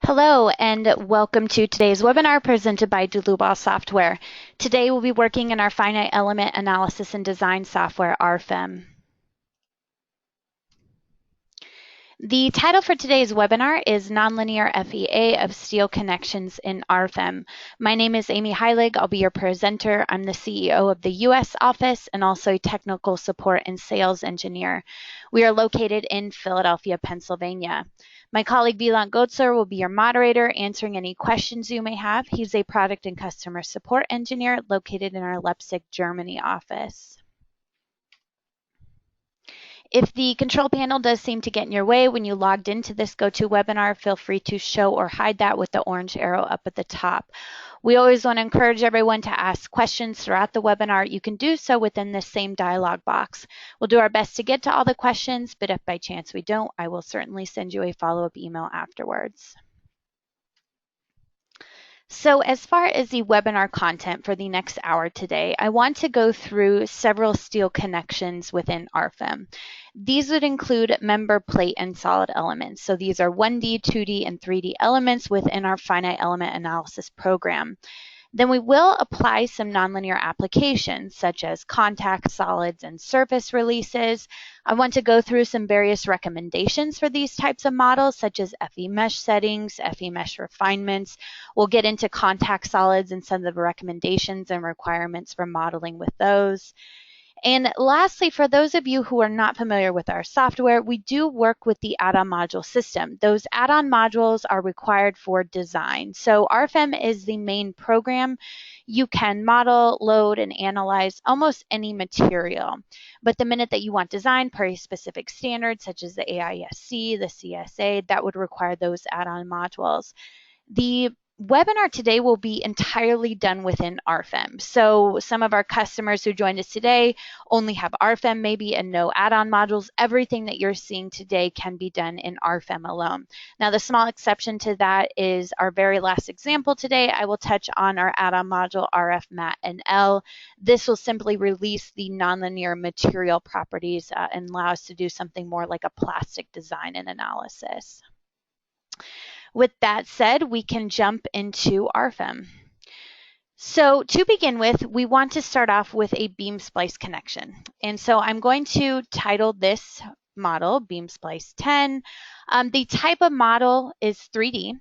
Hello and welcome to today's webinar presented by Dlubal Software. Today we'll be working in our finite element analysis and design software, RFEM. The title for today's webinar is Nonlinear FEA of Steel Connections in RFEM. My name is Amy Heilig. I'll be your presenter. I'm the CEO of the US office and also a technical support and sales engineer. We are located in Philadelphia, Pennsylvania. My colleague Wieland Gotzer will be your moderator, answering any questions you may have. He's a product and customer support engineer located in our Leipzig, Germany office. If the control panel does seem to get in your way when you logged into this GoToWebinar, feel free to show or hide that with the orange arrow up at the top. We always want to encourage everyone to ask questions throughout the webinar. You can do so within this same dialog box. We'll do our best to get to all the questions, but if by chance we don't, I will certainly send you a follow-up email afterwards. So as far as the webinar content for the next hour today, I want to go through several steel connections within RFEM. These would include member, plate, and solid elements. So these are 1D, 2D, and 3D elements within our finite element analysis program. Then we will apply some nonlinear applications such as contact, solids, and surface releases. I want to go through some various recommendations for these types of models such as FE mesh settings, FE mesh refinements. We'll get into contact solids and some of the recommendations and requirements for modeling with those. And lastly, for those of you who are not familiar with our software, we do work with the add-on module system. Those add-on modules are required for design. So RFEM is the main program. You can model, load, and analyze almost any material. But the minute that you want design per a specific standard, such as the AISC, the CSA, that would require those add-on modules. The webinar today will be entirely done within RFEM. So some of our customers who joined us today only have RFEM maybe and no add-on modules. Everything that you're seeing today can be done in RFEM alone. Now the small exception to that is our very last example today. I will touch on our add-on module RF Mat and L. This will simply release the nonlinear material properties and allow us to do something more like a plastic design and analysis. With that said, we can jump into RFEM. So to begin with, we want to start off with a beam splice connection. And so I'm going to title this model Beam Splice 10. The type of model is 3D,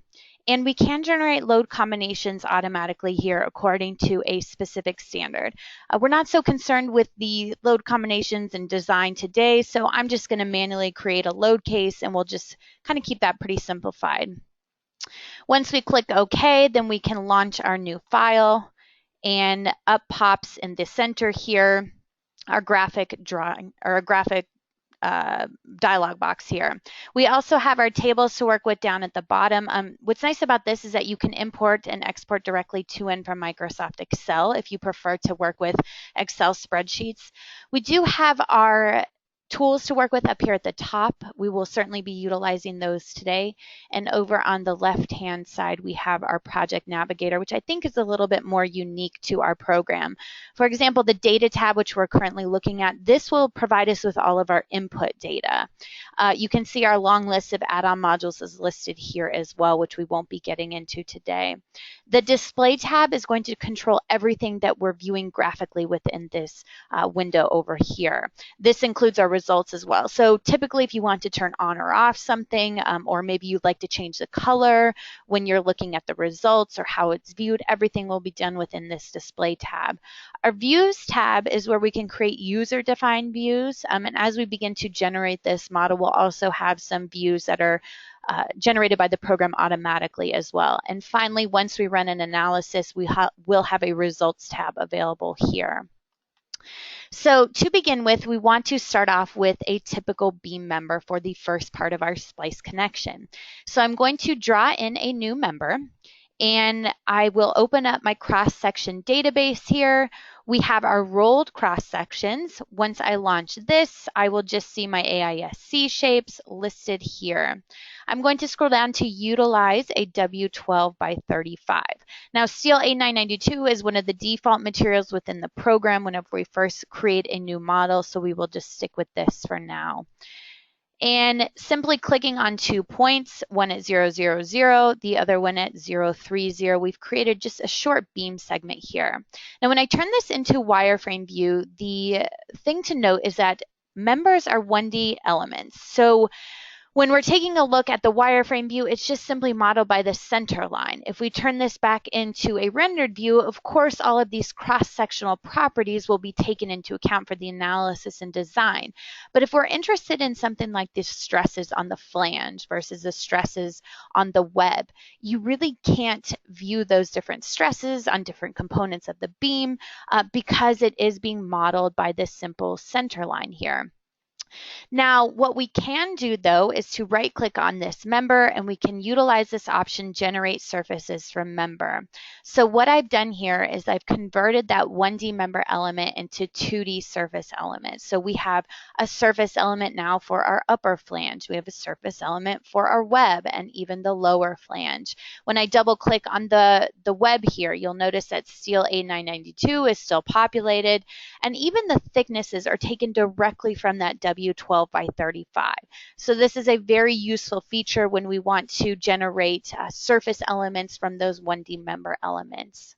and we can generate load combinations automatically here according to a specific standard. We're not so concerned with the load combinations and design today, so I'm just going to manually create a load case, and we'll just kind of keep that pretty simplified. Once we click OK, then we can launch our new file, and up pops in the center here our graphic drawing or a graphic dialog box here. We also have our tables to work with down at the bottom. What's nice about this is that you can import and export directly to and from Microsoft Excel if you prefer to work with Excel spreadsheets. We do have our tools to work with up here at the top. We will certainly be utilizing those today. And over on the left-hand side, we have our project navigator, which I think is a little bit more unique to our program. For example, the data tab, which we're currently looking at, this will provide us with all of our input data. You can see our long list of add-on modules is listed here as well, which we won't be getting into today. The display tab is going to control everything that we're viewing graphically within this window over here. This includes our results as well. So typically if you want to turn on or off something, or maybe you'd like to change the color when you're looking at the results or how it's viewed, everything will be done within this display tab. Our views tab is where we can create user-defined views. And as we begin to generate this model, we'll also have some views that are generated by the program automatically as well. And finally, once we run an analysis, we will have a results tab available here. So to begin with, we want to start off with a typical beam member for the first part of our splice connection. So I'm going to draw in a new member, and I will open up my cross-section database here. We have our rolled cross-sections. Once I launch this, I will just see my AISC shapes listed here. I'm going to scroll down to utilize a W12 by 35. Now, steel A992 is one of the default materials within the program whenever we first create a new model, so we will just stick with this for now. And simply clicking on 2 points, one at 0, 0, 0, the other one at 0, 3, 0, we've created just a short beam segment here. Now, when I turn this into wireframe view, the thing to note is that members are 1D elements. So when we're taking a look at the wireframe view, it's just simply modeled by the center line. If we turn this back into a rendered view, of course, all of these cross-sectional properties will be taken into account for the analysis and design. But if we're interested in something like the stresses on the flange versus the stresses on the web, you really can't view those different stresses on different components of the beam because it is being modeled by this simple center line here. Now, what we can do though is to right click on this member and we can utilize this option, generate surfaces from member. So what I've done here is I've converted that 1D member element into 2D surface element. So we have a surface element now for our upper flange. We have a surface element for our web and even the lower flange. When I double click on the web here, you'll notice that steel A992 is still populated, and even the thicknesses are taken directly from that W12 by 35. So this is a very useful feature when we want to generate surface elements from those 1D member elements.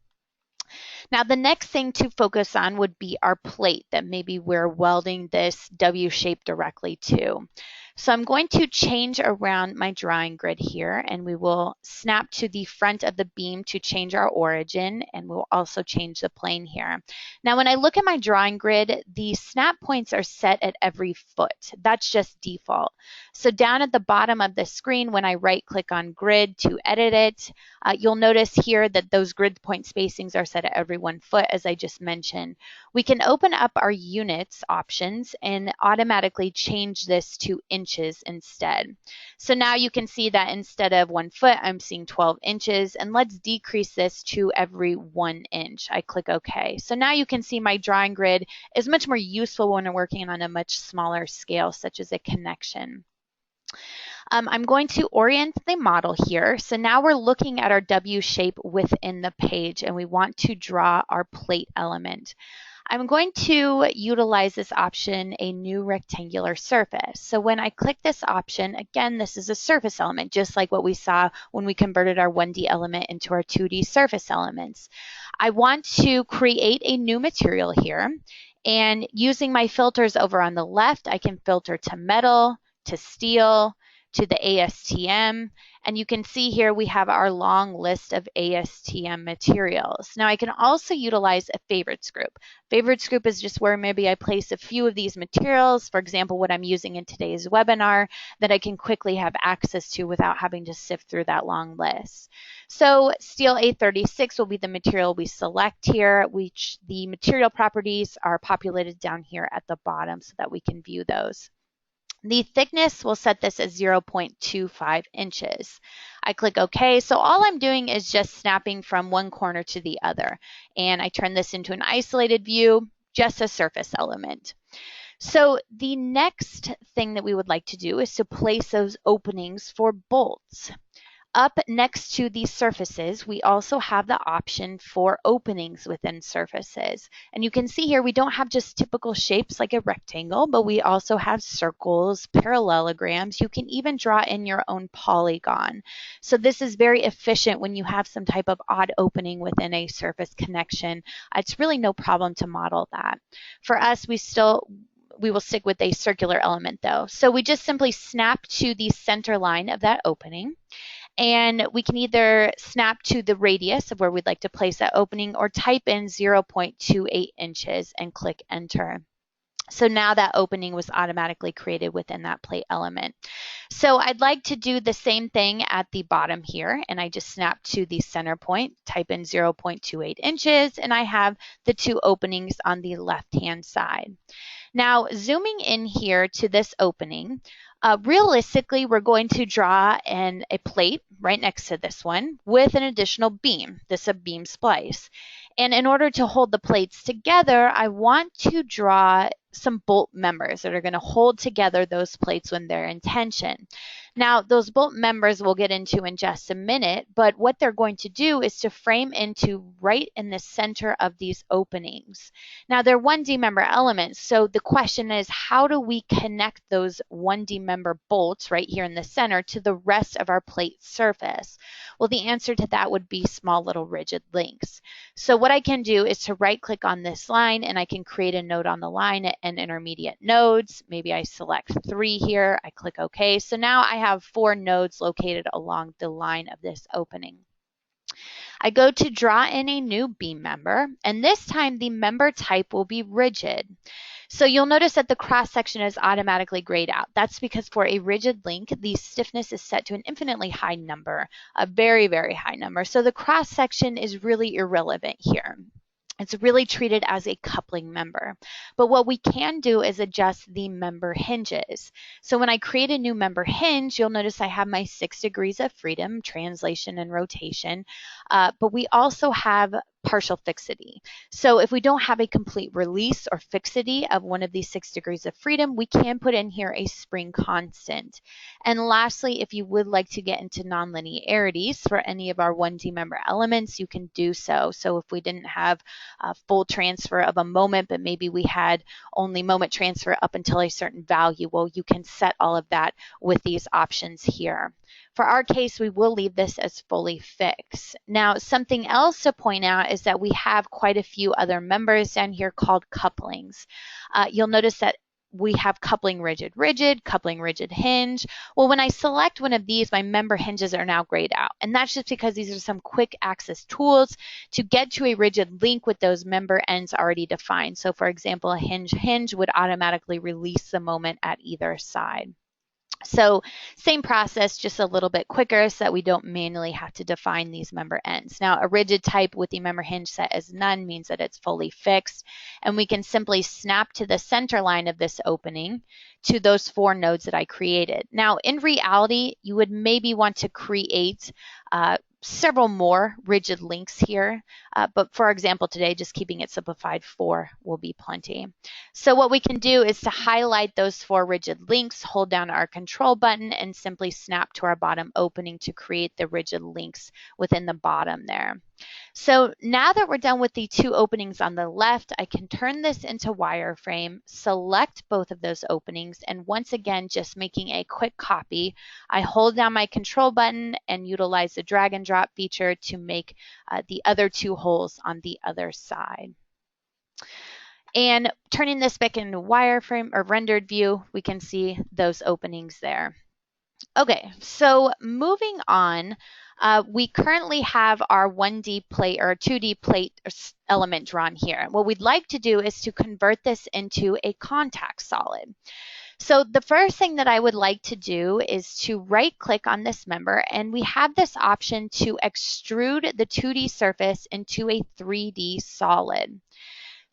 Now, the next thing to focus on would be our plate that maybe we're welding this W shape directly to. So I'm going to change around my drawing grid here, and we will snap to the front of the beam to change our origin, and we'll also change the plane here. Now, when I look at my drawing grid, the snap points are set at every foot. That's just default. So down at the bottom of the screen, when I right-click on grid to edit it, you'll notice here that those grid point spacings are set at every 1 foot, as I just mentioned. We can open up our units options and automatically change this to inches instead. So now you can see that instead of 1 foot, I'm seeing 12 inches, and let's decrease this to every 1 inch. I click OK. So now you can see my drawing grid is much more useful when we're working on a much smaller scale, such as a connection. I'm going to orient the model here. So now we're looking at our W shape within the page, and we want to draw our plate element. I'm going to utilize this option, a new rectangular surface. So when I click this option, again, this is a surface element, just like what we saw when we converted our 1D element into our 2D surface elements. I want to create a new material here, and using my filters over on the left, I can filter to metal, to steel, to the ASTM, and you can see here we have our long list of ASTM materials. Now I can also utilize a favorites group. Favorites group is just where maybe I place a few of these materials, for example, what I'm using in today's webinar, that I can quickly have access to without having to sift through that long list. So steel A36 will be the material we select here, which the material properties are populated down here at the bottom so that we can view those. The thickness, we'll set this as 0.25 inches. I click OK. So all I'm doing is just snapping from one corner to the other. And I turn this into an isolated view, just a surface element. So the next thing that we would like to do is to place those openings for bolts. Up next to these surfaces, we also have the option for openings within surfaces. And you can see here, we don't have just typical shapes like a rectangle, but we also have circles, parallelograms. You can even draw in your own polygon. So this is very efficient when you have some type of odd opening within a surface connection. It's really no problem to model that. For us, we will stick with a circular element though. So we just simply snap to the center line of that opening. And we can either snap to the radius of where we'd like to place that opening or type in 0.28 inches and click enter. So now that opening was automatically created within that plate element. So I'd like to do the same thing at the bottom here, and I just snap to the center point, type in 0.28 inches, and I have the two openings on the left-hand side. Now, zooming in here to this opening, realistically, we're going to draw a plate right next to this one with an additional beam. This is a beam splice. And in order to hold the plates together, I want to draw some bolt members that are going to hold together those plates when they're in tension. Now, those bolt members we'll get into in just a minute, but what they're going to do is to frame into right in the center of these openings. Now, they're 1D member elements, so the question is, how do we connect those 1D member bolts right here in the center to the rest of our plate surface? Well, the answer to that would be small little rigid links. So what I can do is to right-click on this line, and I can create a node on the line and intermediate nodes. Maybe I select 3 here. I click OK. So now I have 4 nodes located along the line of this opening. I go to draw in a new beam member, and this time the member type will be rigid. So you'll notice that the cross section is automatically grayed out. That's because for a rigid link, the stiffness is set to an infinitely high number, a very, very high number. So the cross section is really irrelevant here. It's really treated as a coupling member. But what we can do is adjust the member hinges. So when I create a new member hinge, you'll notice I have my 6 degrees of freedom, translation and rotation, but we also have partial fixity. So if we don't have a complete release or fixity of one of these 6 degrees of freedom, we can put in here a spring constant. And lastly, if you would like to get into nonlinearities for any of our 1D member elements, you can do so. So if we didn't have a full transfer of a moment, but maybe we had only moment transfer up until a certain value, well, you can set all of that with these options here. For our case, we will leave this as fully fixed. Now, something else to point out is that we have quite a few other members down here called couplings. You'll notice that we have coupling rigid, coupling rigid hinge. Well, when I select one of these, my member hinges are now grayed out. And that's just because these are some quick access tools to get to a rigid link with those member ends already defined. So for example, a hinge would automatically release the moment at either side. So same process, just a little bit quicker so that we don't manually have to define these member ends. Now, a rigid type with the member hinge set as none means that it's fully fixed, and we can simply snap to the center line of this opening to those 4 nodes that I created. Now, in reality, you would maybe want to create several more rigid links here, but for example today, just keeping it simplified, 4 will be plenty. So what we can do is to highlight those 4 rigid links, hold down our control button, and simply snap to our bottom opening to create the rigid links within the bottom there. So now that we're done with the 2 openings on the left, I can turn this into wireframe, select both of those openings, and once again, just making a quick copy, I hold down my control button and utilize the drag and drop feature to make the other 2 holes on the other side. And turning this back into wireframe or rendered view, we can see those openings there. Okay, so moving on, we currently have our 1D plate or 2D plate element drawn here. What we'd like to do is to convert this into a contact solid. So the first thing that I would like to do is to right-click on this member, and we have this option to extrude the 2D surface into a 3D solid.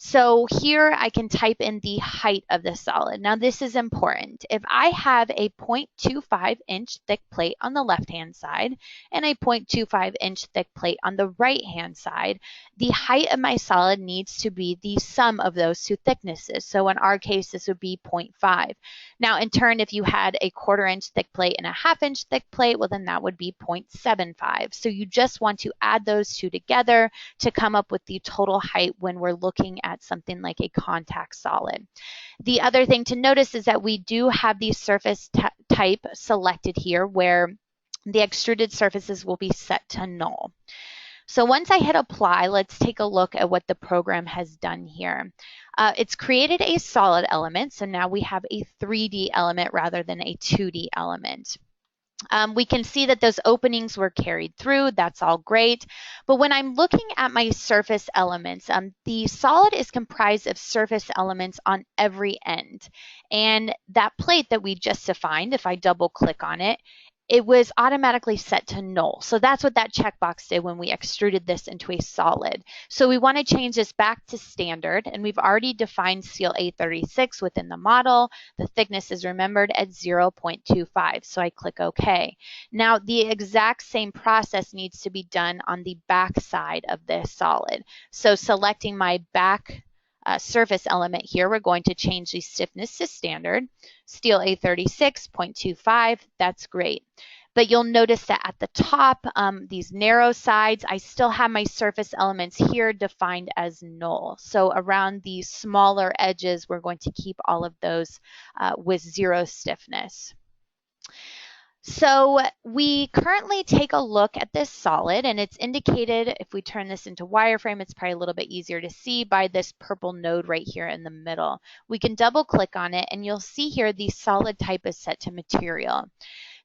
So here I can type in the height of the solid. Now this is important. If I have a 0.25 inch thick plate on the left-hand side and a 0.25 inch thick plate on the right-hand side, the height of my solid needs to be the sum of those 2 thicknesses. So in our case, this would be 0.5. Now in turn, if you had a 1/4 inch thick plate and a 1/2 inch thick plate, well then that would be 0.75. So you just want to add those 2 together to come up with the total height when we're looking at something like a contact solid. The other thing to notice is that we do have the surface type selected here where the extruded surfaces will be set to null. So once I hit apply, let's take a look at what the program has done here. It's created a solid element, so now we have a 3D element rather than a 2D element. We can see that those openings were carried through. That's all great. But when I'm looking at my surface elements, the solid is comprised of surface elements on every end. And that plate that we just defined, if I double click on it, it was automatically set to null. So that's what that checkbox did when we extruded this into a solid. So we want to change this back to standard, and we've already defined steel A36 within the model. The thickness is remembered at 0.25, so I click OK. Now the exact same process needs to be done on the back side of this solid. So selecting my back surface element here, we're going to change the stiffness to standard. Steel A36, 0.25, that's great. But you'll notice that at the top, these narrow sides, I still have my surface elements here defined as null. So around these smaller edges, we're going to keep all of those with 0 stiffness. So we currently take a look at this solid, and it's indicated, if we turn this into wireframe, it's probably a little bit easier to see by this purple node right here in the middle. We can double click on it, and you'll see here the solid type is set to material.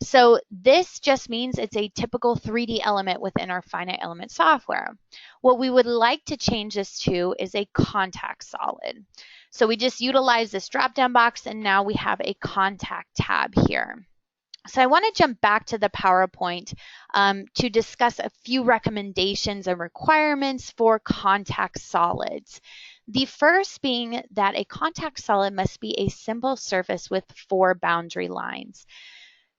So this just means it's a typical 3D element within our finite element software. What we would like to change this to is a contact solid. So we just utilize this drop-down box, and now we have a contact tab here. So I want to jump back to the PowerPoint to discuss a few recommendations and requirements for contact solids. The first being that a contact solid must be a simple surface with 4 boundary lines.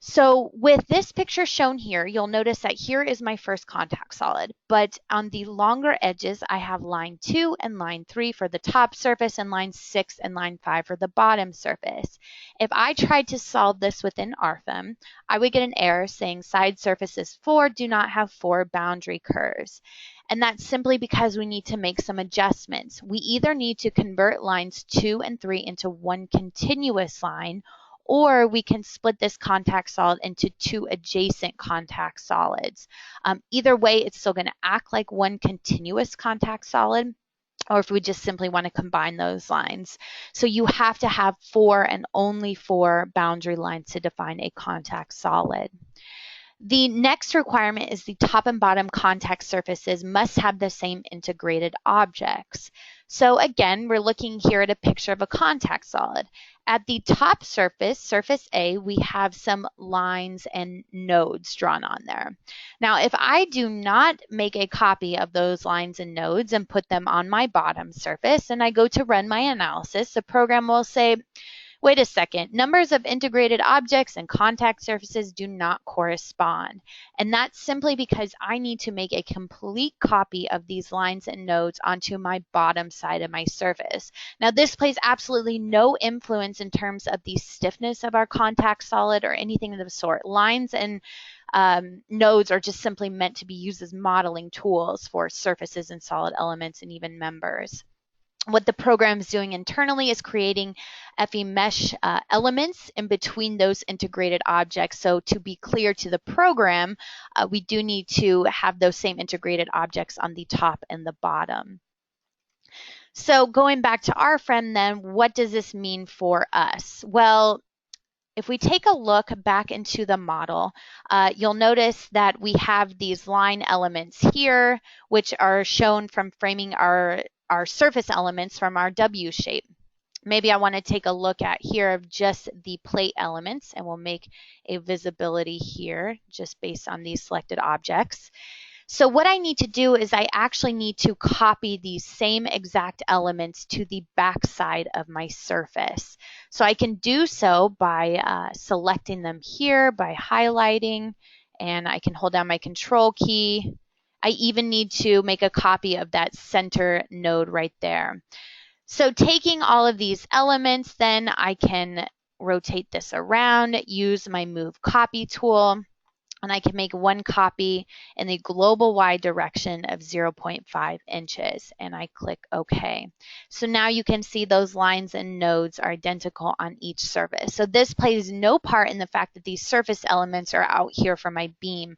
So with this picture shown here, you'll notice that here is my first contact solid, but on the longer edges, I have line 2 and line 3 for the top surface and line 6 and line 5 for the bottom surface. If I tried to solve this within RFEM, I would get an error saying side surfaces 4 do not have 4 boundary curves. And that's simply because we need to make some adjustments. We either need to convert lines 2 and 3 into one continuous line, or we can split this contact solid into 2 adjacent contact solids. Either way, it's still going to act like one continuous contact solid, or if we just simply want to combine those lines. So you have to have 4 and only 4 boundary lines to define a contact solid. The next requirement is the top and bottom contact surfaces must have the same integrated objects. So again, we're looking here at a picture of a contact solid. At the top surface, surface A, we have some lines and nodes drawn on there. Now, if I do not make a copy of those lines and nodes and put them on my bottom surface, and I go to run my analysis, the program will say, wait a second, numbers of integrated objects and contact surfaces do not correspond. And that's simply because I need to make a complete copy of these lines and nodes onto my bottom side of my surface. Now, this plays absolutely no influence in terms of the stiffness of our contact solid or anything of the sort. Lines and nodes are just simply meant to be used as modeling tools for surfaces and solid elements and even members. What the program is doing internally is creating FE mesh elements in between those integrated objects. So to be clear to the program, we do need to have those same integrated objects on the top and the bottom. So going back to RFEM then, what does this mean for us? Well, if we take a look back into the model, you'll notice that we have these line elements here, which are shown from framing our surface elements from our W shape. Maybe I want to take a look at here of just the plate elements, and we'll make a visibility here just based on these selected objects. So what I need to do is I actually need to copy these same exact elements to the back side of my surface. So I can do so by selecting them here, by highlighting, and I can hold down my control key. I even need to make a copy of that center node right there. So taking all of these elements, then I can rotate this around, use my Move Copy tool, and I can make one copy in the global Y direction of 0.5 inches, and I click OK. So now you can see those lines and nodes are identical on each surface. So this plays no part in the fact that these surface elements are out here for my beam,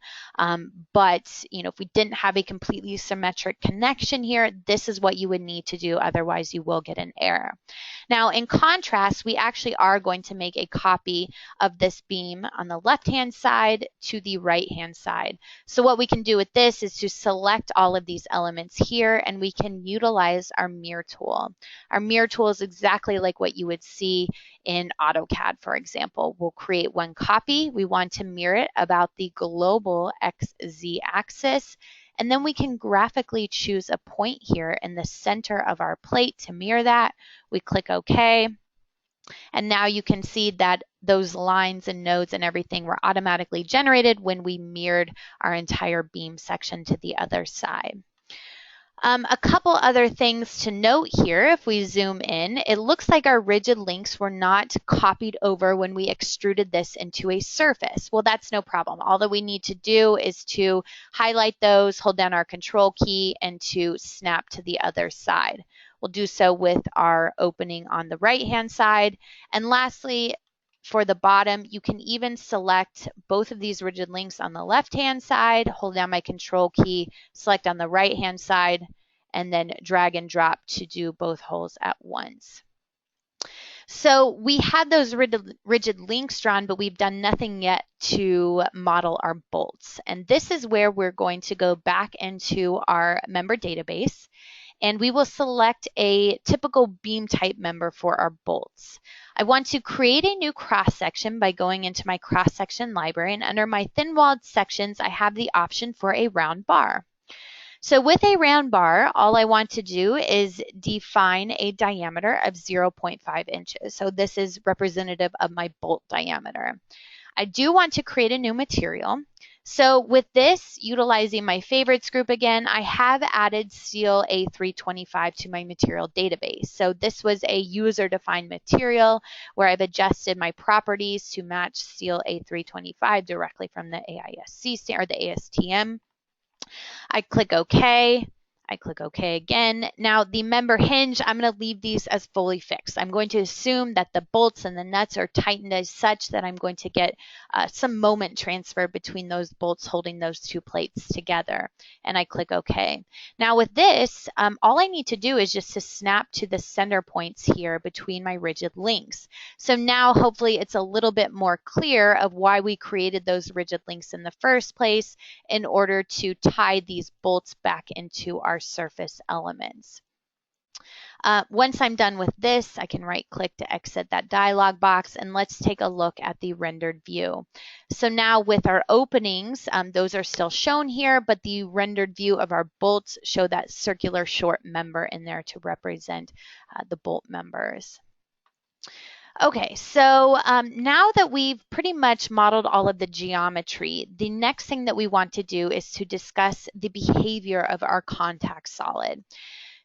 but if we didn't have a completely symmetric connection here, this is what you would need to do, otherwise you will get an error. Now in contrast, we actually are going to make a copy of this beam on the left-hand side to the right-hand side. So what we can do with this is to select all of these elements here, and we can utilize our mirror tool. Our mirror tool is exactly like what you would see in AutoCAD, for example. We'll create one copy. We want to mirror it about the global XZ axis, and then we can graphically choose a point here in the center of our plate to mirror that. We click OK. And now you can see that those lines and nodes and everything were automatically generated when we mirrored our entire beam section to the other side. A couple other things to note here, if we zoom in, it looks like our rigid links were not copied over when we extruded this into a surface. Well, that's no problem. All that we need to do is to highlight those, hold down our control key, and to snap to the other side. We'll do so with our opening on the right-hand side. And lastly, for the bottom, you can even select both of these rigid links on the left-hand side, hold down my control key, select on the right-hand side, and then drag and drop to do both holes at once. So we had those rigid links drawn, but we've done nothing yet to model our bolts. And this is where we're going to go back into our member database, and we will select a typical beam type member for our bolts. I want to create a new cross section by going into my cross section library, and under my thin walled sections, I have the option for a round bar. So with a round bar, all I want to do is define a diameter of 0.5 inches. So this is representative of my bolt diameter. I do want to create a new material. So with this, utilizing my favorites group again, I have added steel A325 to my material database. So this was a user-defined material where I've adjusted my properties to match steel A325 directly from the AISC or the ASTM. I click OK. I click OK again. Now the member hinge, I'm going to leave these as fully fixed. I'm going to assume that the bolts and the nuts are tightened as such that I'm going to get some moment transfer between those bolts holding those two plates together. And I click OK. Now with this, all I need to do is just to snap to the center points here between my rigid links. So now hopefully it's a little bit more clear of why we created those rigid links in the first place in order to tie these bolts back into our surface elements. Once I'm done with this, I can right click to exit that dialog box, and let's take a look at the rendered view. So now with our openings, those are still shown here, but the rendered view of our bolts show that circular short member in there to represent the bolt members. Okay, so now that we've pretty much modeled all of the geometry, the next thing that we want to do is to discuss the behavior of our contact solid.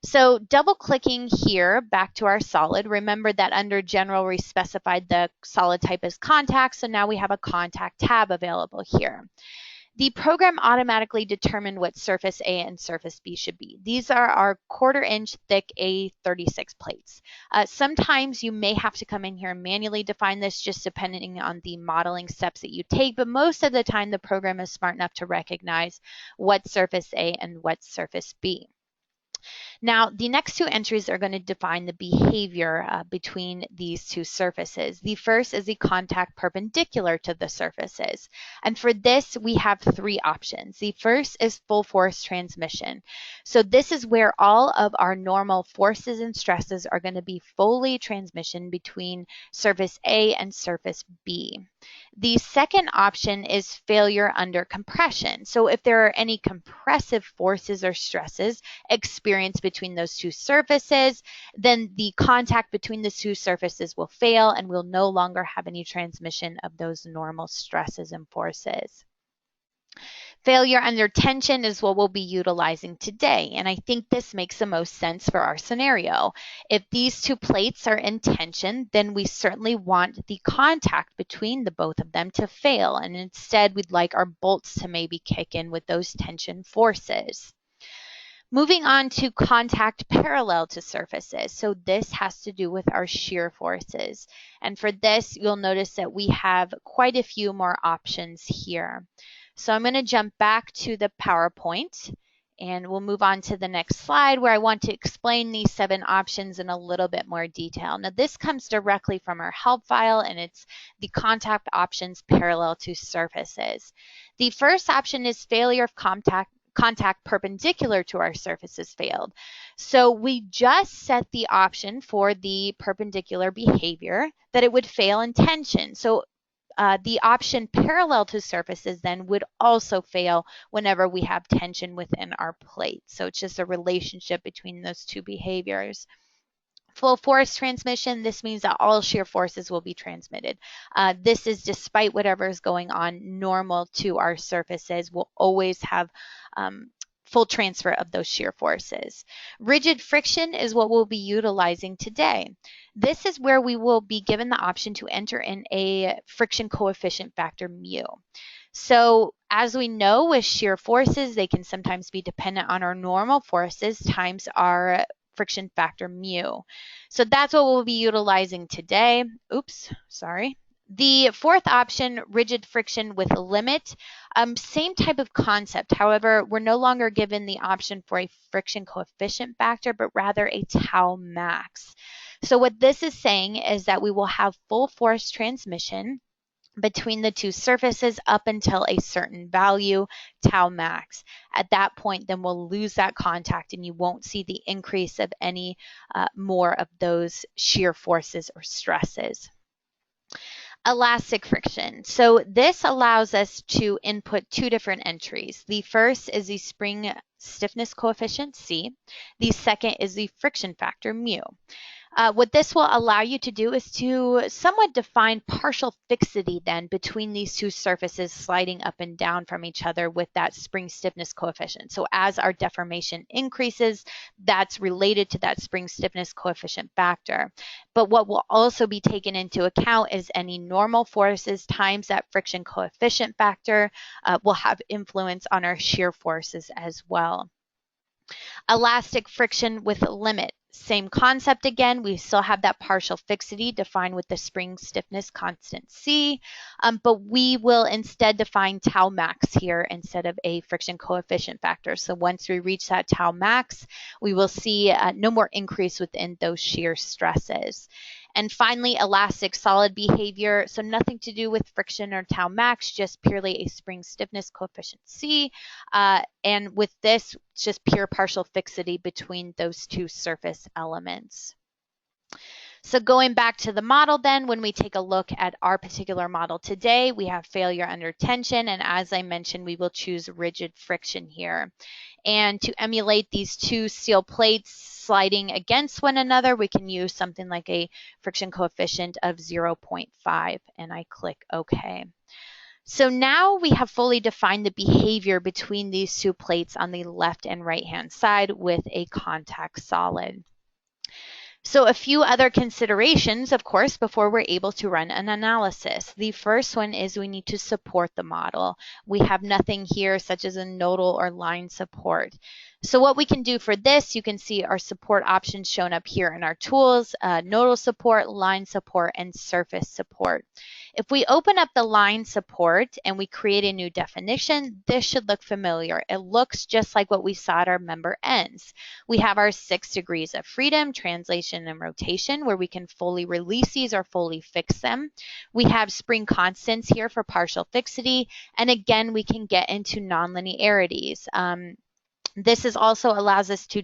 So double clicking here back to our solid, remember that under general we specified the solid type as contact, so now we have a contact tab available here. The program automatically determined what surface A and surface B should be. These are our 1/4 inch thick A36 plates. Sometimes you may have to come in here and manually define this just depending on the modeling steps that you take, but most of the time the program is smart enough to recognize what surface A and what surface B. Now, the next two entries are going to define the behavior between these two surfaces. The first is the contact perpendicular to the surfaces. And for this, we have three options. The first is full force transmission. So this is where all of our normal forces and stresses are going to be fully transmission between surface A and surface B. The second option is failure under compression. So if there are any compressive forces or stresses experienced between those two surfaces, then the contact between the two surfaces will fail and we'll no longer have any transmission of those normal stresses and forces. Failure under tension is what we'll be utilizing today, and I think this makes the most sense for our scenario. If these two plates are in tension, then we certainly want the contact between the both of them to fail, and instead we'd like our bolts to maybe kick in with those tension forces. Moving on to contact parallel to surfaces. So this has to do with our shear forces. And for this, you'll notice that we have quite a few more options here. So I'm going to jump back to the PowerPoint and we'll move on to the next slide where I want to explain these 7 options in a little bit more detail. Now this comes directly from our help file and it's the contact options parallel to surfaces. The first option is failure of contact perpendicular to our surfaces failed. So we just set the option for the perpendicular behavior that it would fail in tension. So the option parallel to surfaces then would also fail whenever we have tension within our plate. So it's just a relationship between those two behaviors. Full force transmission, this means that all shear forces will be transmitted. This is despite whatever is going on normal to our surfaces. We'll always have full transfer of those shear forces. Rigid friction is what we'll be utilizing today. This is where we will be given the option to enter in a friction coefficient factor mu. So as we know with shear forces, they can sometimes be dependent on our normal forces times our friction factor mu. So that's what we'll be utilizing today. Oops, sorry. The fourth option, rigid friction with a limit, same type of concept. However, we're no longer given the option for a friction coefficient factor, but rather a tau max. So what this is saying is that we will have full force transmission between the two surfaces up until a certain value, tau max. At that point, then we'll lose that contact and you won't see the increase of any more of those shear forces or stresses. Elastic friction. So this allows us to input two different entries. The first is the spring stiffness coefficient, C. The second is the friction factor, mu. What this will allow you to do is to somewhat define partial fixity then between these two surfaces sliding up and down from each other with that spring stiffness coefficient. So as our deformation increases, that's related to that spring stiffness coefficient factor. But what will also be taken into account is any normal forces times that friction coefficient factor will have influence on our shear forces as well. Elastic friction with a limit. Same concept again, we still have that partial fixity defined with the spring stiffness constant C, but we will instead define tau max here instead of a friction coefficient factor. So once we reach that tau max, we will see no more increase within those shear stresses. And finally, elastic solid behavior. So nothing to do with friction or tau max, just purely a spring stiffness coefficient C. And with this, it's just pure partial fixity between those two surface elements. So going back to the model then, when we take a look at our particular model today, we have failure under tension. And as I mentioned, we will choose rigid friction here. And to emulate these two steel plates sliding against one another, we can use something like a friction coefficient of 0.5, and I click OK. So now we have fully defined the behavior between these two plates on the left and right hand side with a contact solid. So a few other considerations, of course, before we're able to run an analysis. The first one is we need to support the model. We have nothing here such as a nodal or line support. So what we can do for this, you can see our support options shown up here in our tools, nodal support, line support, and surface support. If we open up the line support and we create a new definition, this should look familiar. It looks just like what we saw at our member ends. We have our 6 degrees of freedom, translation, and rotation, where we can fully release these or fully fix them. We have spring constants here for partial fixity, and again, we can get into nonlinearities. This also allows us to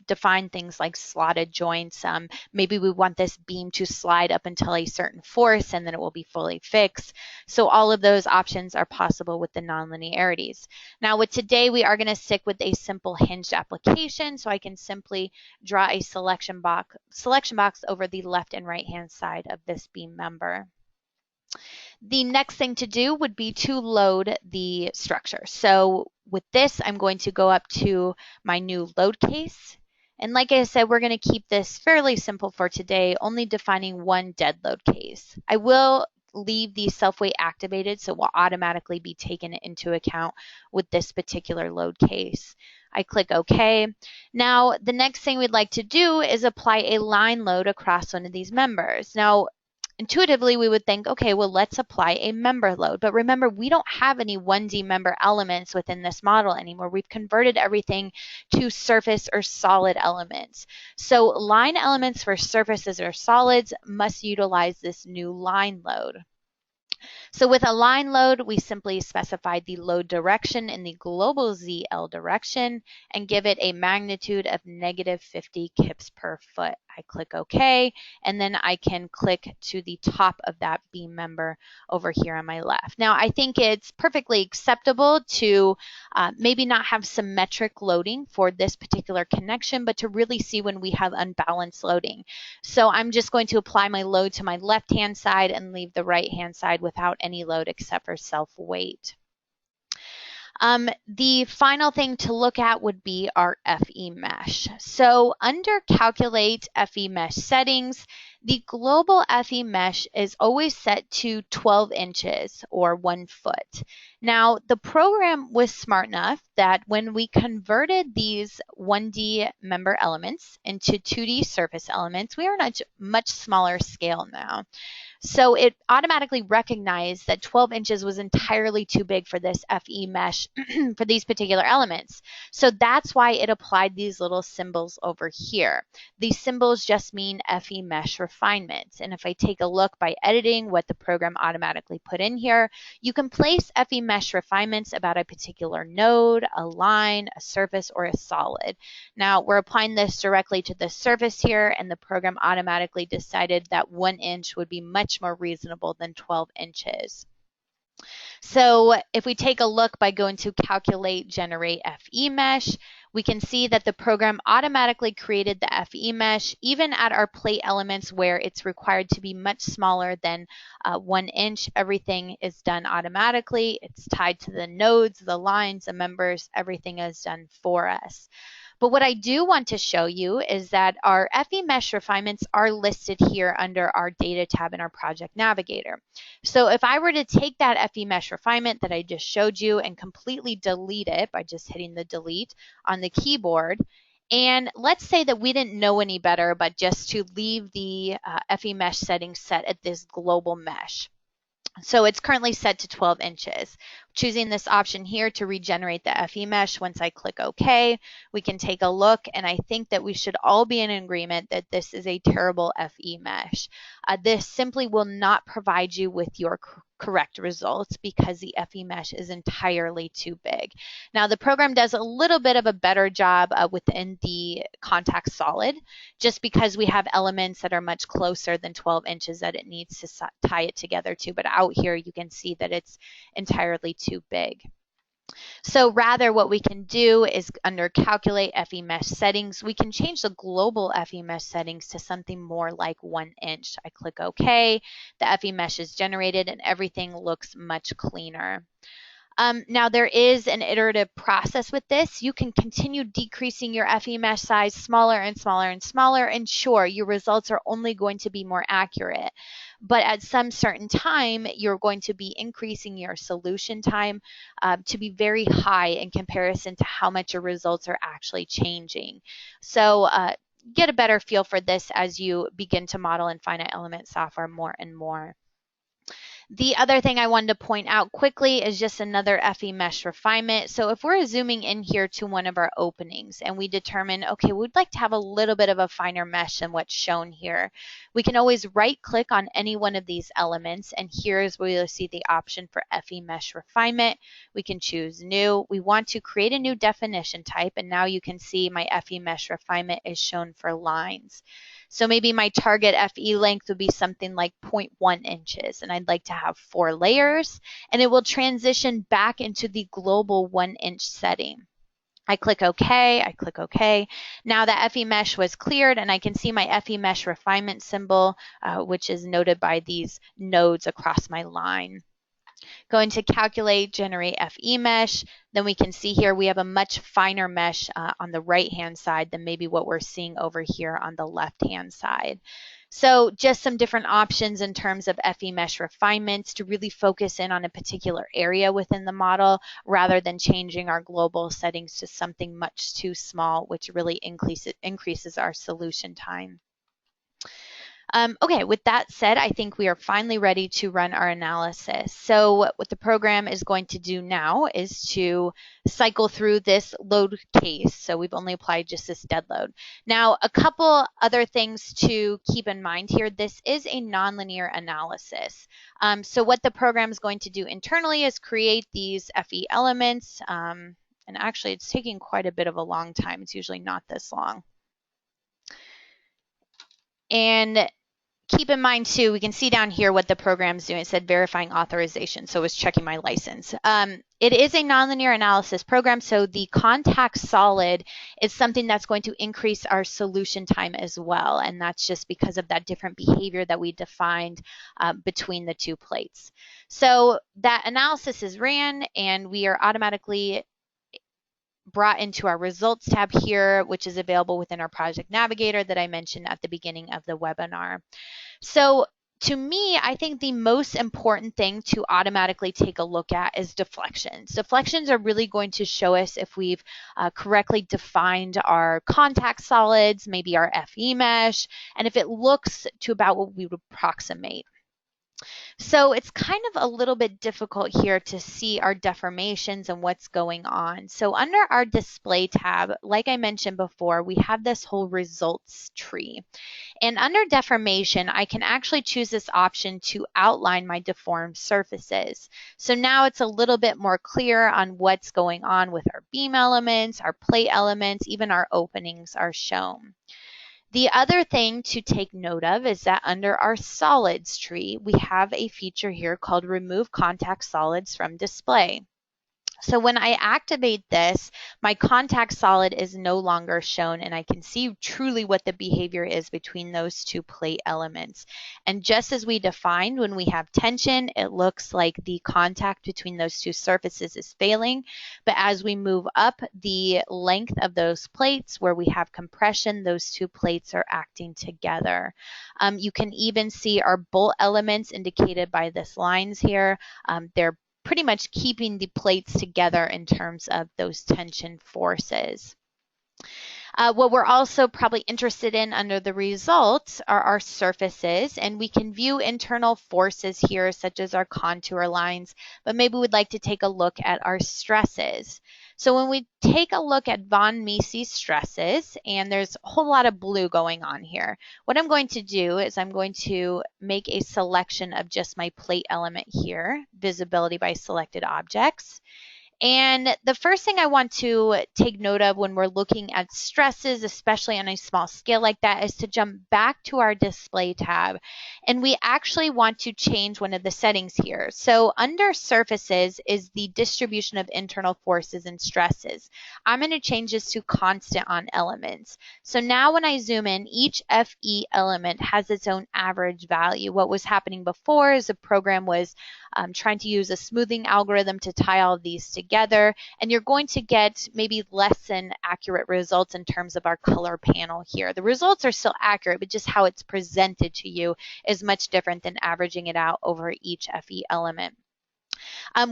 define things like slotted joints. Maybe we want this beam to slide up until a certain force and then it will be fully fixed. So all of those options are possible with the nonlinearities. Now with today, we are going to stick with a simple hinged application. So I can simply draw a selection box over the left and right hand side of this beam member. The next thing to do would be to load the structure. So with this, I'm going to go up to my new load case. And like I said, we're going to keep this fairly simple for today, only defining one dead load case. I will leave the self-weight activated, so it will automatically be taken into account with this particular load case. I click OK. Now, the next thing we'd like to do is apply a line load across one of these members. Now, intuitively, we would think, okay, well, let's apply a member load. But remember, we don't have any 1D member elements within this model anymore. We've converted everything to surface or solid elements. So line elements for surfaces or solids must utilize this new line load. So with a line load, we simply specify the load direction in the global ZL direction and give it a magnitude of -50 kips per foot. I click OK, and then I can click to the top of that beam member over here on my left. Now, I think it's perfectly acceptable to maybe not have symmetric loading for this particular connection, but to really see when we have unbalanced loading. So I'm just going to apply my load to my left-hand side and leave the right-hand side without any load except for self-weight. The final thing to look at would be our FE mesh. So under calculate FE mesh settings, the global FE mesh is always set to 12 inches or 1 foot. Now, the program was smart enough that when we converted these 1D member elements into 2D surface elements, we are at a much smaller scale now. So it automatically recognized that 12 inches was entirely too big for this FE mesh for these particular elements. So that's why it applied these little symbols over here. These symbols just mean FE mesh refinements. And if I take a look by editing what the program automatically put in here, you can place FE mesh refinements about a particular node, a line, a surface, or a solid. Now we're applying this directly to the surface here, and the program automatically decided that 1 inch would be much more reasonable than 12 inches. So if we take a look by going to calculate generate FE mesh, we can see that the program automatically created the FE mesh even at our plate elements where it's required to be much smaller than 1 inch. Everything is done automatically. It's tied to the nodes, the lines, the members. Everything is done for us. But what I do want to show you is that our FE mesh refinements are listed here under our data tab in our project navigator. So if I were to take that FE mesh refinement that I just showed you and completely delete it by just hitting the delete on the keyboard, and let's say that we didn't know any better, but just to leave the FE mesh settings set at this global mesh. So it's currently set to 12 inches. Choosing this option here to regenerate the FE mesh, once I click OK, we can take a look, and I think that we should all be in agreement that this is a terrible FE mesh. This simply will not provide you with your correct results because the FE mesh is entirely too big. Now the program does a little bit of a better job within the contact solid, just because we have elements that are much closer than 12 inches that it needs to tie it together to, but out here you can see that it's entirely too big. So rather what we can do is under calculate FE mesh settings, we can change the global FE mesh settings to something more like 1 inch. I click OK, the FE mesh is generated and everything looks much cleaner. Now there is an iterative process with this. You can continue decreasing your FE mesh size smaller and smaller and smaller, and sure, your results are only going to be more accurate. But at some certain time, you're going to be increasing your solution time to be very high in comparison to how much your results are actually changing. So get a better feel for this as you begin to model in finite element software more and more. The other thing I wanted to point out quickly is just another FE mesh refinement. So if we're zooming in here to one of our openings and we determine, okay, we'd like to have a little bit of a finer mesh than what's shown here, we can always right click on any one of these elements, and here's where you'll see the option for FE mesh refinement. We can choose new. We want to create a new definition type, and now you can see my FE mesh refinement is shown for lines. So maybe my target FE length would be something like 0.1 inches, and I'd like to have 4 layers, and it will transition back into the global 1 inch setting. I click OK, I click OK. Now the FE mesh was cleared, and I can see my FE mesh refinement symbol, which is noted by these nodes across my line. Going to calculate, generate FE mesh, then we can see here we have a much finer mesh on the right-hand side than maybe what we're seeing over here on the left-hand side. So just some different options in terms of FE mesh refinements to really focus in on a particular area within the model rather than changing our global settings to something much too small, which really increases our solution time. Okay, with that said, I think we are finally ready to run our analysis. So what the program is going to do now is to cycle through this load case. So we've only applied just this dead load. Now, a couple other things to keep in mind here. This is a nonlinear analysis. So what the program is going to do internally is create these FE elements. And actually, it's taking quite a bit of a long time. It's usually not this long. And keep in mind too, we can see down here what the program's doing. It said verifying authorization, so it was checking my license. It is a nonlinear analysis program, so the contact solid is something that's going to increase our solution time as well, and that's just because of that different behavior that we defined between the two plates. So that analysis is ran, and we are automatically brought into our results tab here, which is available within our project navigator that I mentioned at the beginning of the webinar. So to me, I think the most important thing to automatically take a look at is deflections. Deflections are really going to show us if we've correctly defined our contact solids, maybe our FE mesh, and if it looks to about what we would approximate. So it's kind of a little bit difficult here to see our deformations and what's going on. So under our display tab, like I mentioned before, we have this whole results tree. And under deformation, I can actually choose this option to outline my deformed surfaces. So now it's a little bit more clear on what's going on with our beam elements, our plate elements, even our openings are shown. The other thing to take note of is that under our solids tree, we have a feature here called remove contact solids from display. So when I activate this, my contact solid is no longer shown, and I can see truly what the behavior is between those two plate elements. And just as we defined, when we have tension, it looks like the contact between those two surfaces is failing. But as we move up the length of those plates where we have compression, those two plates are acting together. You can even see our bolt elements indicated by this lines here. They're pretty much keeping the plates together in terms of those tension forces. What we're also probably interested in under the results are our surfaces, and we can view internal forces here such as our contour lines, but maybe we'd like to take a look at our stresses. So when we take a look at von Mises stresses, and there's a whole lot of blue going on here, what I'm going to do is I'm going to make a selection of just my plate element here, visibility by selected objects. And the first thing I want to take note of when we're looking at stresses, especially on a small scale like that, is to jump back to our display tab. And we actually want to change one of the settings here. So under surfaces is the distribution of internal forces and stresses. I'm going to change this to constant on elements. So now when I zoom in, each FE element has its own average value. What was happening before is the program was trying to use a smoothing algorithm to tie all of these together, and you're going to get maybe less than accurate results in terms of our color panel here. The results are still accurate, but just how it's presented to you is much different than averaging it out over each FE element.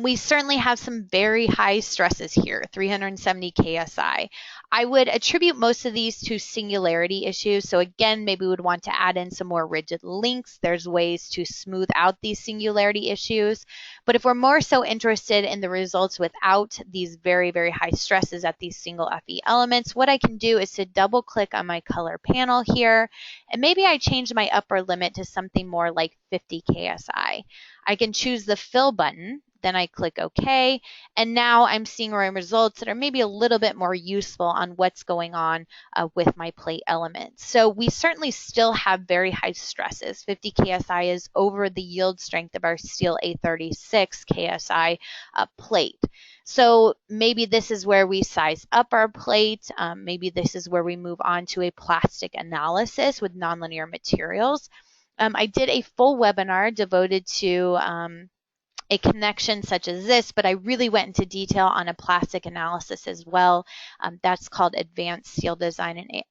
We certainly have some very high stresses here, 370 KSI. I would attribute most of these to singularity issues. So again, maybe we would want to add in some more rigid links. There's ways to smooth out these singularity issues. But if we're more so interested in the results without these very, very high stresses at these single FE elements, what I can do is to double click on my color panel here. And maybe I change my upper limit to something more like 50 KSI. I can choose the fill button. Then I click OK, and now I'm seeing my results that are maybe a little bit more useful on what's going on with my plate elements. So we certainly still have very high stresses. 50 KSI is over the yield strength of our steel A36 KSI plate. So maybe this is where we size up our plate. Maybe this is where we move on to a plastic analysis with nonlinear materials. I did a full webinar devoted to a connection such as this, but I really went into detail on a plastic analysis as well. That's called Advanced Steel Design and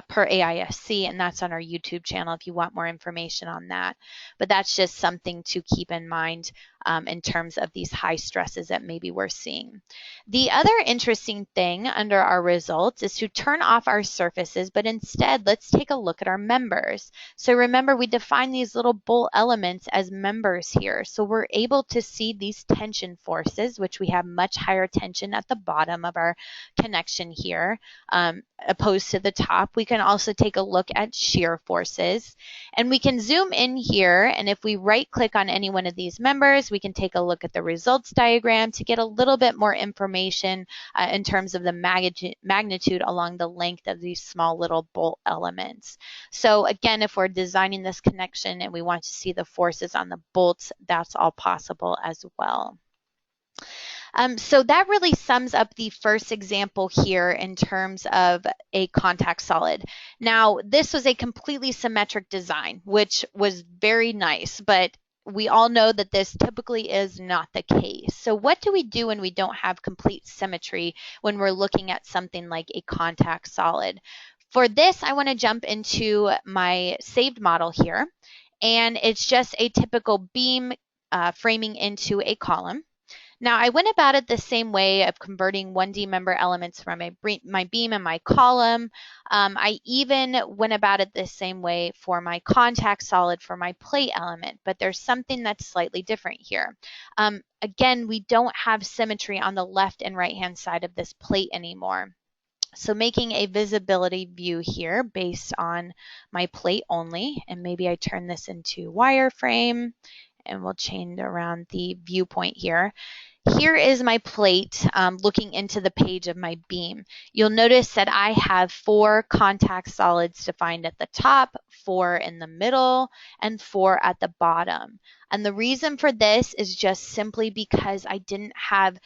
per AISC, and that's on our YouTube channel if you want more information on that. But that's just something to keep in mind in terms of these high stresses that maybe we're seeing. The other interesting thing under our results is to turn off our surfaces, but instead let's take a look at our members. So remember, we define these little bolt elements as members here. So we're able to see these tension forces, which we have much higher tension at the bottom of our connection here, opposed to the top. We can also take a look at shear forces, and we can zoom in here, and if we right click on any one of these members, we we can take a look at the results diagram to get a little bit more information in terms of the magnitude along the length of these small little bolt elements. So again, if we're designing this connection and we want to see the forces on the bolts, that's all possible as well. So that really sums up the first example here in terms of a contact solid. Now, this was a completely symmetric design, which was very nice, but we all know that this typically is not the case. So what do we do when we don't have complete symmetry when we're looking at something like a contact solid? For this, I want to jump into my saved model here, and it's just a typical beam framing into a column. Now, I went about it the same way of converting 1D member elements from my beam and my column. I even went about it the same way for my contact solid for my plate element, but there's something that's slightly different here. Again, we don't have symmetry on the left and right-hand side of this plate anymore. So making a visibility view here based on my plate only, and maybe I turn this into wireframe, and we'll change around the viewpoint here. Here is my plate looking into the page of my beam. You'll notice that I have 4 contact solids defined at the top, 4 in the middle, and 4 at the bottom. And the reason for this is just simply because I didn't have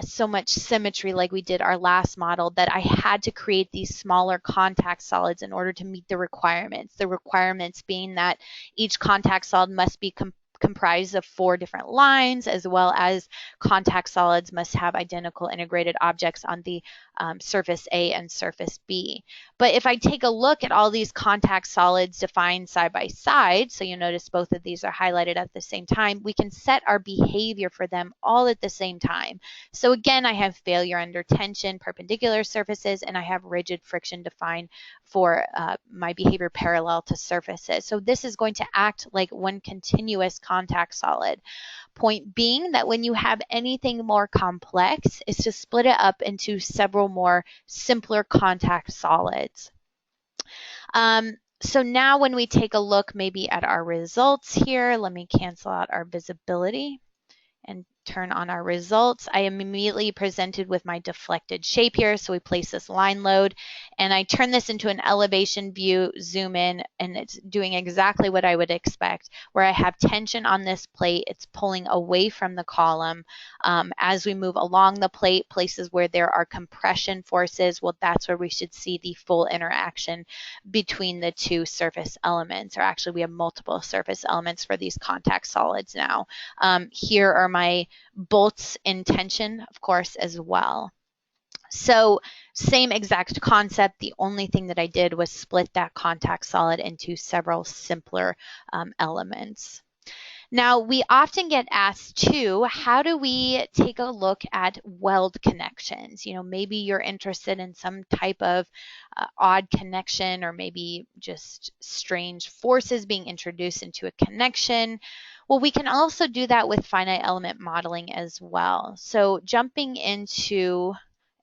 so much symmetry like we did our last model, that I had to create these smaller contact solids in order to meet the requirements. The requirements being that each contact solid must be comprised of 4 different lines, as well as contact solids must have identical integrated objects on the surface A and surface B. But if I take a look at all these contact solids defined side by side, so you notice both of these are highlighted at the same time, we can set our behavior for them all at the same time. So again, I have failure under tension, perpendicular surfaces, and I have rigid friction defined for my behavior parallel to surfaces. So this is going to act like one continuous contact solid. Point being that when you have anything more complex, is to split it up into several more simpler contact solids. So now when we take a look maybe at our results here, let me cancel out our visibility and turn on our results. I am immediately presented with my deflected shape here. So we place this line load, and I turn this into an elevation view, zoom in, and it's doing exactly what I would expect, where I have tension on this plate. It's pulling away from the column. As we move along the plate, places where there are compression forces, well, that's where we should see the full interaction between the 2 surface elements, or actually we have multiple surface elements for these contact solids now. Here are my bolts in tension, of course, as well. So same exact concept. The only thing that I did was split that contact solid into several simpler elements. Now, we often get asked too, how do we take a look at weld connections? You know, maybe you're interested in some type of odd connection, or maybe just strange forces being introduced into a connection. Well, we can also do that with finite element modeling as well. So jumping into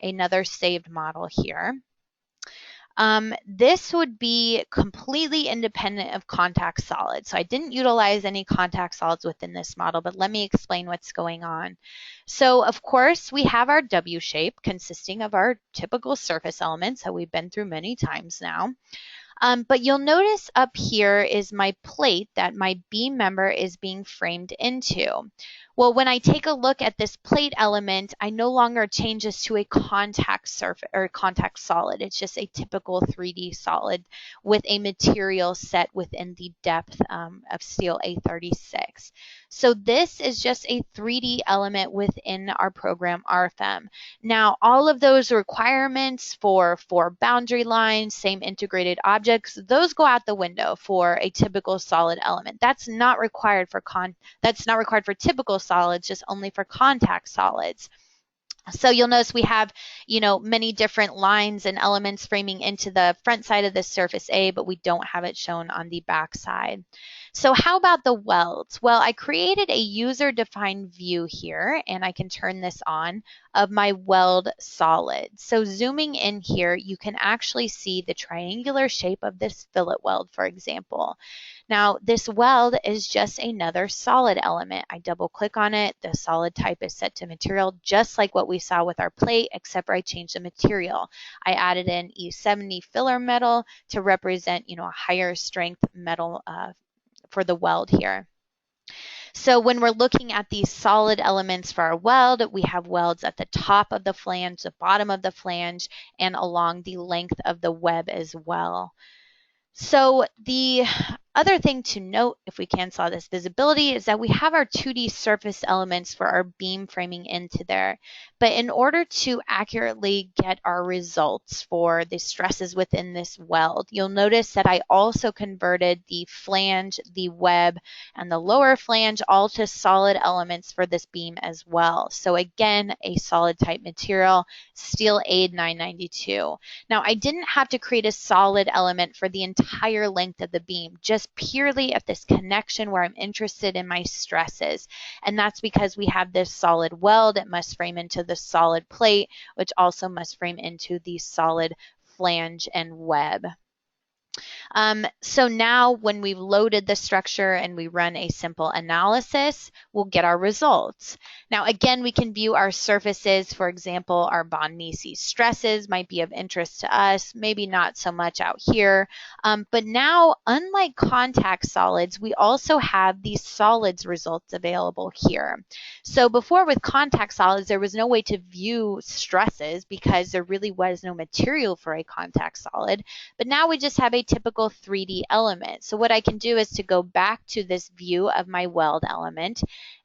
another saved model here. This would be completely independent of contact solids. So I didn't utilize any contact solids within this model, but let me explain what's going on. So of course, we have our W shape consisting of our typical surface elements that we've been through many times now. But you'll notice up here is my plate that my beam member is being framed into. Well, when I take a look at this plate element, I no longer change this to a contact surface or contact solid. It's just a typical 3D solid with a material set within the depth of steel A36. So this is just a 3D element within our program RFEM. Now, all of those requirements for boundary lines, same integrated objects, those go out the window for a typical solid element. That's not required for typical solids, just only for contact solids. So you'll notice we have, many different lines and elements framing into the front side of the surface A, but we don't have it shown on the back side. So how about the welds? Well, I created a user-defined view here, and I can turn this on, of my weld solid. So zooming in here, you can actually see the triangular shape of this fillet weld, for example. Now, this weld is just another solid element. I double click on it. The solid type is set to material, just like what we saw with our plate, except I changed the material. I added in E70 filler metal to represent, a higher strength metal for the weld here. So when we're looking at these solid elements for our weld, we have welds at the top of the flange, the bottom of the flange, and along the length of the web as well. So the other thing to note, if we cancel this visibility, is that we have our 2D surface elements for our beam framing into there. But in order to accurately get our results for the stresses within this weld, you'll notice that I also converted the flange, the web, and the lower flange all to solid elements for this beam as well. So again, a solid type material, steel aid 992. Now, I didn't have to create a solid element for the entire length of the beam, just purely at this connection where I'm interested in my stresses. And that's because we have this solid weld. It must frame into the solid plate, which also must frame into the solid flange and web. So now when we've loaded the structure and we run a simple analysis, we'll get our results. Now again, we can view our surfaces. For example, our von Mises stresses might be of interest to us, maybe not so much out here. But now, unlike contact solids, we also have these solids results available here. So before with contact solids, there was no way to view stresses because there really was no material for a contact solid. But now we just have a typical 3D element. So what I can do is to go back to this view of my weld element,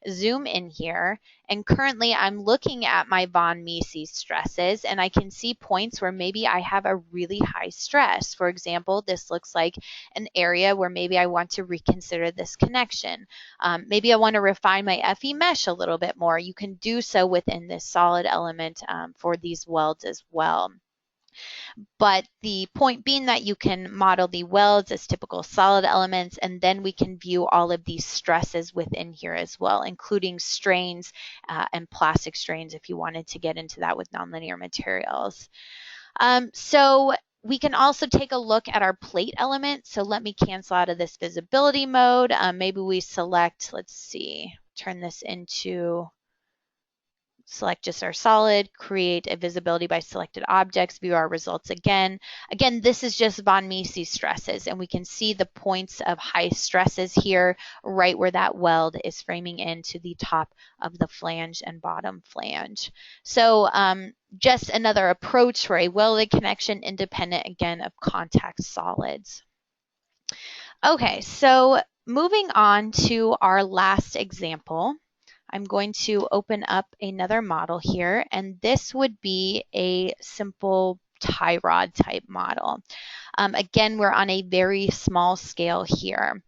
zoom in here, and currently I'm looking at my von Mises stresses, and I can see points where maybe I have a really high stress. For example, this looks like an area where maybe I want to reconsider this connection. Maybe I want to refine my FE mesh a little bit more. You can do so within this solid element for these welds as well. But the point being that you can model the welds as typical solid elements, and then we can view all of these stresses within here as well, including strains and plastic strains if you wanted to get into that with nonlinear materials. So we can also take a look at our plate element. So let me cancel out of this visibility mode. Maybe we select, let's see, turn this into select just our solid, create a visibility by selected objects, view our results again. Again, this is just von Mises stresses, and we can see the points of high stresses here, right where that weld is framing into the top of the flange and bottom flange. So just another approach for a welded connection, independent again of contact solids. Okay, so moving on to our last example. I'm going to open up another model here, and this would be a simple tie rod type model. Again, we're on a very small scale here.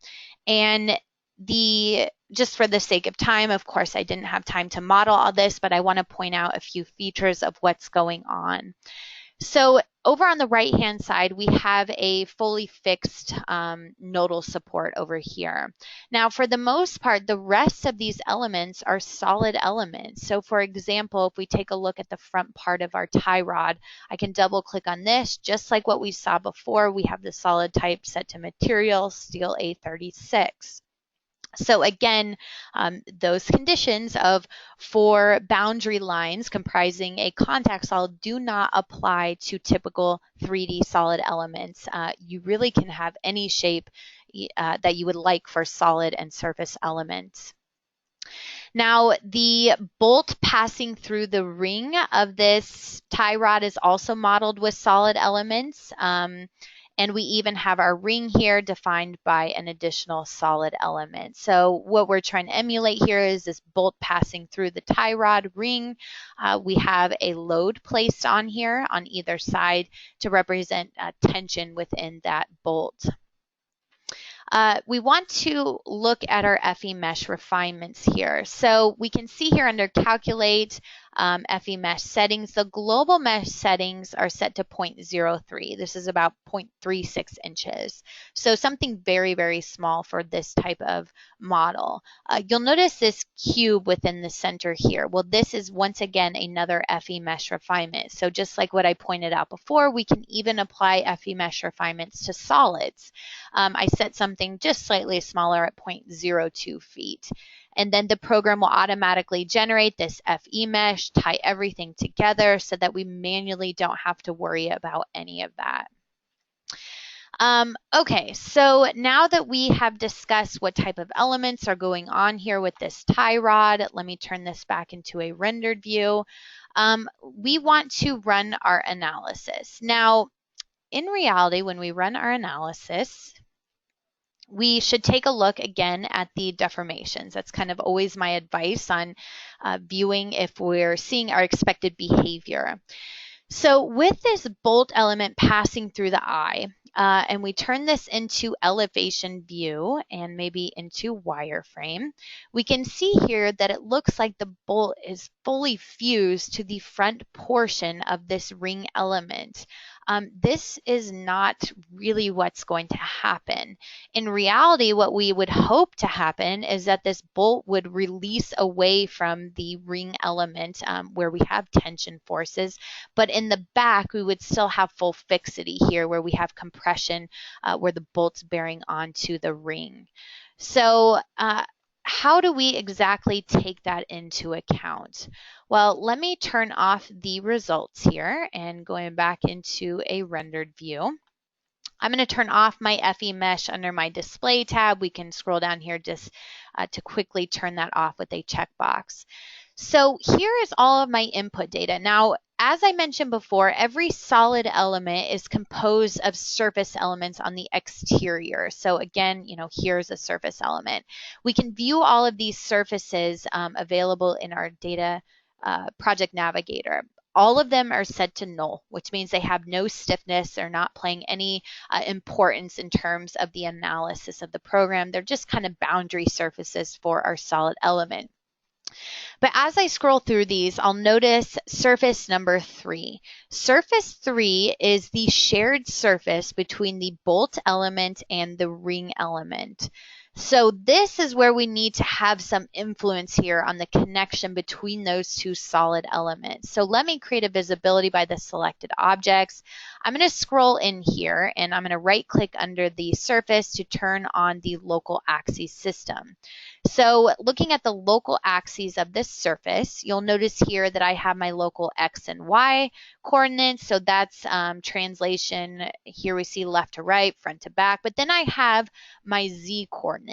And just for the sake of time, of course, I didn't have time to model all this, but I want to point out a few features of what's going on. So over on the right-hand side, we have a fully fixed nodal support over here. Now, for the most part, the rest of these elements are solid elements. So for example, if we take a look at the front part of our tie rod, I can double click on this. Just like what we saw before, we have the solid type set to material, steel A36. So again, those conditions of 4 boundary lines comprising a contact solid do not apply to typical 3D solid elements. You really can have any shape that you would like for solid and surface elements. Now, the bolt passing through the ring of this tie rod is also modeled with solid elements. And we even have our ring here defined by an additional solid element. So what we're trying to emulate here is this bolt passing through the tie rod ring. We have a load placed on here on either side to represent tension within that bolt. We want to look at our FE mesh refinements here. So we can see here under calculate, FE mesh settings. The global mesh settings are set to 0.03. This is about 0.36 inches. So something very, very small for this type of model. You'll notice this cube within the center here. Well, this is once again another FE mesh refinement. So just like what I pointed out before, we can even apply FE mesh refinements to solids. I set something just slightly smaller at 0.02 feet. And then the program will automatically generate this FE mesh, tie everything together so that we manually don't have to worry about any of that. Okay, so now that we have discussed what type of elements are going on here with this tie rod, let me turn this back into a rendered view. We want to run our analysis. Now, in reality, when we run our analysis, we should take a look again at the deformations. That's kind of always my advice on viewing if we're seeing our expected behavior. So with this bolt element passing through the eye, and we turn this into elevation view and maybe into wireframe, we can see here that it looks like the bolt is fully fused to the front portion of this ring element. This is not really what's going to happen. In reality, what we would hope to happen is that this bolt would release away from the ring element where we have tension forces, but in the back, we would still have full fixity here where we have compression where the bolt's bearing onto the ring. So how do we exactly take that into account? Well, let me turn off the results here and going back into a rendered view. I'm going to turn off my FE mesh under my display tab. We can scroll down here just to quickly turn that off with a checkbox. So here is all of my input data. Now, as I mentioned before, every solid element is composed of surface elements on the exterior. So again, here's a surface element. We can view all of these surfaces available in our data project navigator. All of them are set to null, which means they have no stiffness. They're not playing any importance in terms of the analysis of the program. They're just kind of boundary surfaces for our solid element. But as I scroll through these, I'll notice surface number 3. Surface 3 is the shared surface between the bolt element and the ring element. So this is where we need to have some influence here on the connection between those two solid elements. So let me create a visibility by the selected objects. I'm going to scroll in here and I'm going to right click under the surface to turn on the local axis system. So looking at the local axes of this surface, you'll notice here that I have my local X and Y coordinates. So that's translation. Here we see left to right, front to back, but then I have my Z coordinate.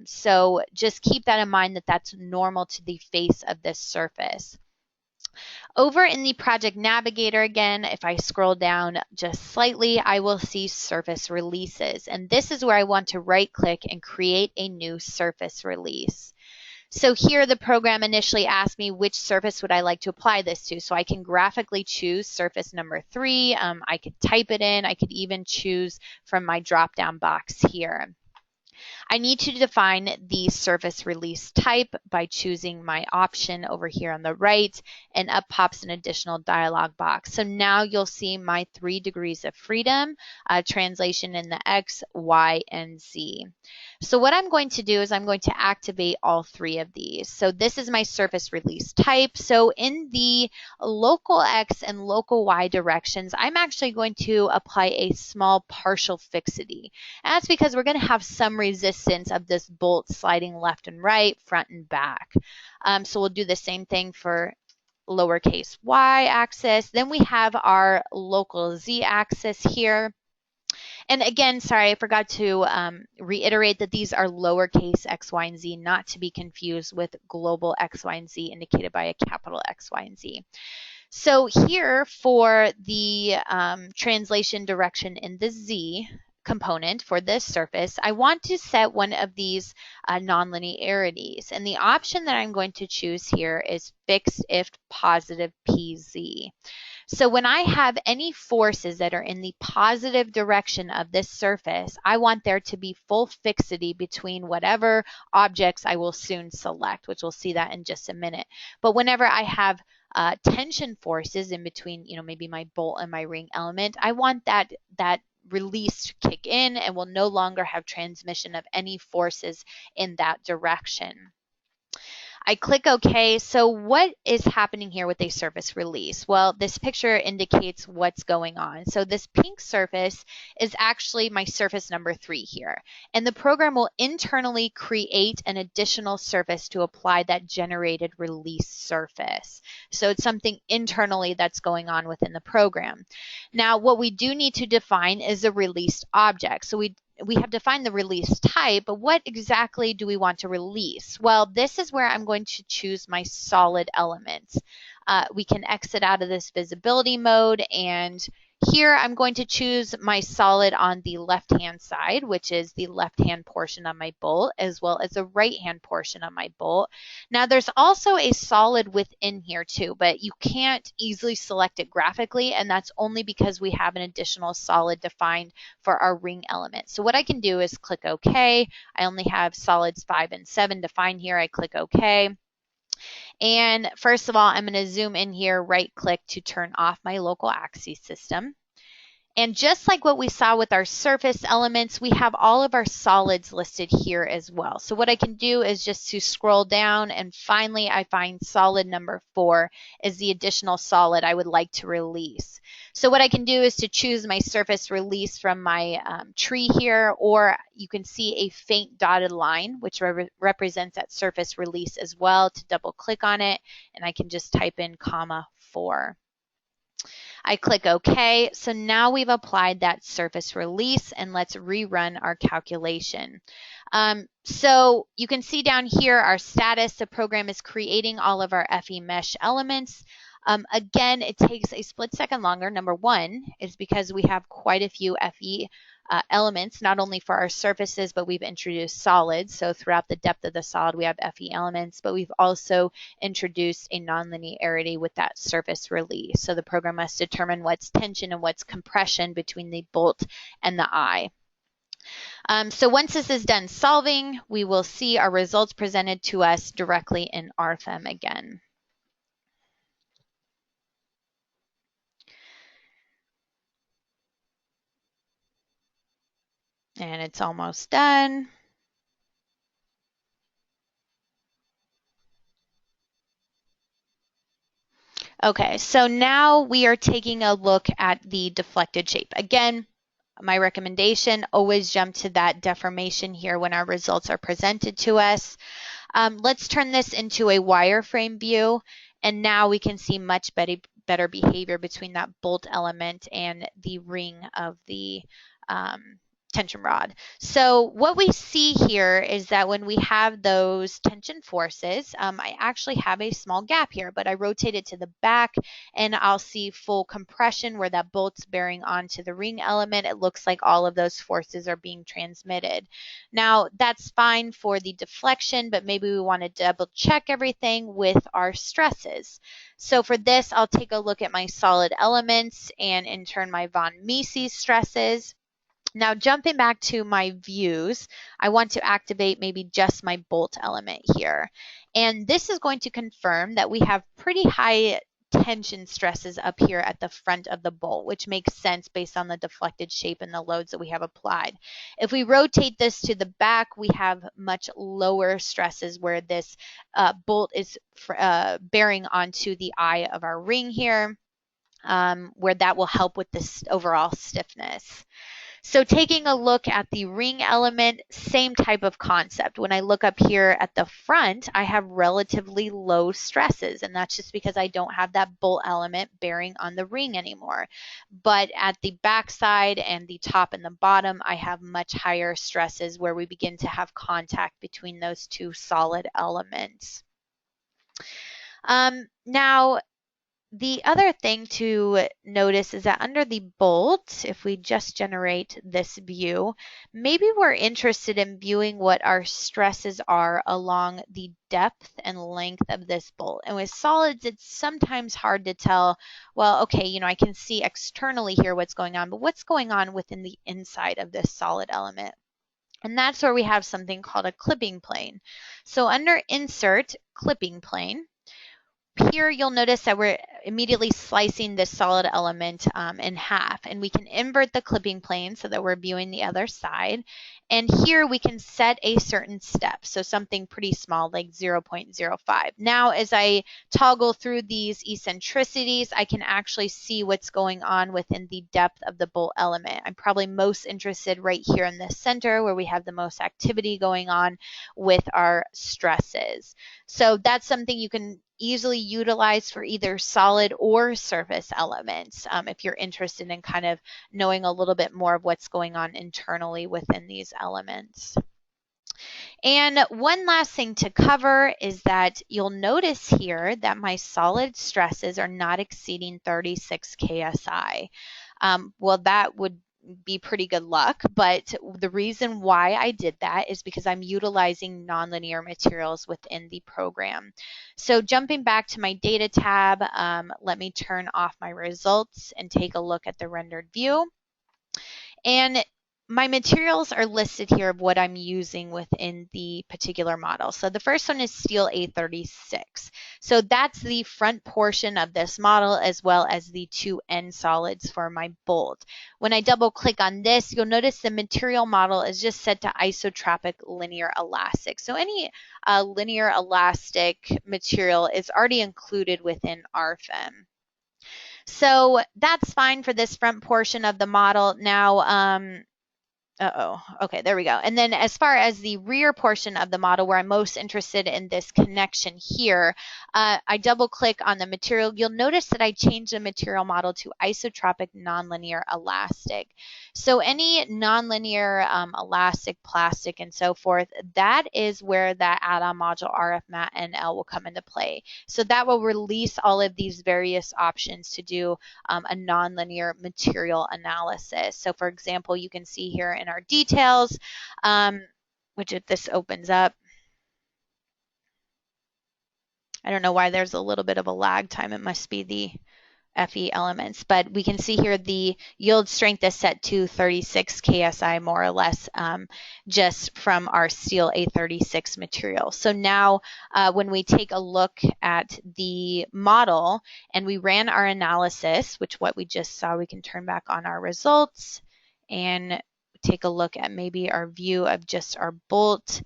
So just keep that in mind that that's normal to the face of this surface. Over in the project navigator again, if I scroll down just slightly, I will see surface releases. And this is where I want to right click and create a new surface release. So here the program initially asked me which surface would I like to apply this to. So I can graphically choose surface number 3. I could type it in. I could even choose from my drop-down box here. I need to define the surface release type by choosing my option over here on the right, and up pops an additional dialog box. So now you'll see my 3 degrees of freedom, translation in the X, Y, and Z. So what I'm going to do is I'm going to activate all 3 of these. So this is my surface release type. So in the local X and local Y directions, I'm actually going to apply a small partial fixity. And that's because we're going to have some resistance of this bolt sliding left and right, front and back. So we'll do the same thing for lowercase y axis. Then we have our local z axis here. And again, sorry, I forgot to reiterate that these are lowercase x, y, and z, not to be confused with global x, y, and z indicated by a capital X, Y, and Z. So here for the translation direction in the Z component for this surface, I want to set one of these nonlinearities. And the option that I'm going to choose here is fixed if positive PZ. So when I have any forces that are in the positive direction of this surface, I want there to be full fixity between whatever objects I will soon select, which we'll see that in just a minute. But whenever I have tension forces in between, maybe my bolt and my ring element, I want that release to kick in and will no longer have transmission of any forces in that direction. I click OK. So what is happening here with a surface release? Well, this picture indicates what's going on. So this pink surface is actually my surface number 3 here. And the program will internally create an additional surface to apply that generated release surface. So it's something internally that's going on within the program. Now, what we do need to define is a released object. So we have defined the release type, but what exactly do we want to release? Well, this is where I'm going to choose my solid elements. We can exit out of this visibility mode, and here I'm going to choose my solid on the left-hand side, which is the left-hand portion of my bolt, as well as the right-hand portion of my bolt. Now, there's also a solid within here too, but you can't easily select it graphically, and that's only because we have an additional solid defined for our ring element. So what I can do is click OK. I only have solids 5 and 7 defined here. I click OK. And first of all, I'm going to zoom in here, right click to turn off my local axis system. And just like what we saw with our surface elements, we have all of our solids listed here as well. So what I can do is just to scroll down, and finally I find solid number 4 is the additional solid I would like to release. So what I can do is to choose my surface release from my tree here, or you can see a faint dotted line, which represents that surface release as well, to double click on it, and I can just type in comma 4. I click OK. So now we've applied that surface release, and let's rerun our calculation. So you can see down here our status. The program is creating all of our FE mesh elements. Again, it takes a split second longer. Number one is because we have quite a few FE elements, not only for our surfaces, but we've introduced solids. So throughout the depth of the solid, we have FE elements, but we've also introduced a nonlinearity with that surface release. So the program must determine what's tension and what's compression between the bolt and the eye. So once this is done solving, we will see our results presented to us directly in RFEM again. And it's almost done. Okay, so now we are taking a look at the deflected shape. Again, my recommendation, always jump to that deformation here when our results are presented to us. Let's turn this into a wireframe view, and now we can see much better behavior between that bolt element and the ring of the tension rod. So what we see here is that when we have those tension forces, I actually have a small gap here, but I rotate it to the back and I'll see full compression where that bolt's bearing onto the ring element. It looks like all of those forces are being transmitted. Now that's fine for the deflection, but maybe we want to double check everything with our stresses. So for this, I'll take a look at my solid elements and in turn my von Mises stresses. Now jumping back to my views, I want to activate maybe just my bolt element here. And this is going to confirm that we have pretty high tension stresses up here at the front of the bolt, which makes sense based on the deflected shape and the loads that we have applied. If we rotate this to the back, we have much lower stresses where this bolt is bearing onto the eye of our ring here, where that will help with this overall stiffness. So taking a look at the ring element, same type of concept. When I look up here at the front, I have relatively low stresses, and that's just because I don't have that bolt element bearing on the ring anymore. But at the back side and the top and the bottom, I have much higher stresses where we begin to have contact between those two solid elements. Now, the other thing to notice is that under the bolt, if we just generate this view, maybe we're interested in viewing what our stresses are along the depth and length of this bolt. And with solids, it's sometimes hard to tell, well, okay, I can see externally here what's going on, but what's going on within the inside of this solid element? And that's where we have something called a clipping plane. So under Insert, Clipping Plane, here you'll notice that we're immediately slicing this solid element in half, and we can invert the clipping plane so that we're viewing the other side. And here we can set a certain step, so something pretty small like 0.05. Now as I toggle through these eccentricities, I can actually see what's going on within the depth of the bolt element. I'm probably most interested right here in the center where we have the most activity going on with our stresses. So that's something you can easily utilize for either solid or surface elements if you're interested in kind of knowing a little bit more of what's going on internally within these elements. And one last thing to cover is that you'll notice here that my solid stresses are not exceeding 36 KSI. Well, that would be pretty good luck, but the reason why I did that is because I'm utilizing nonlinear materials within the program. So jumping back to my data tab, let me turn off my results and take a look at the rendered view. And my materials are listed here of what I'm using within the particular model. So the first one is steel A36. So that's the front portion of this model as well as the two end solids for my bolt. When I double click on this, you'll notice the material model is just set to isotropic linear elastic. So any linear elastic material is already included within RFEM. So that's fine for this front portion of the model. Now, okay, there we go. And then as far as the rear portion of the model, where I'm most interested in this connection here, I double click on the material. You'll notice that I changed the material model to isotropic nonlinear elastic. So any nonlinear elastic, plastic, and so forth, that is where that add-on module RF Mat NL will come into play. So that will release all of these various options to do a nonlinear material analysis. So for example, you can see here in our details, which if this opens up, I don't know why there's a little bit of a lag time. It must be the FE elements, but we can see here the yield strength is set to 36 KSI more or less, just from our steel A36 material. So now when we take a look at the model and we ran our analysis, which what we just saw, we can turn back on our results and take a look at maybe our view of just our bolt.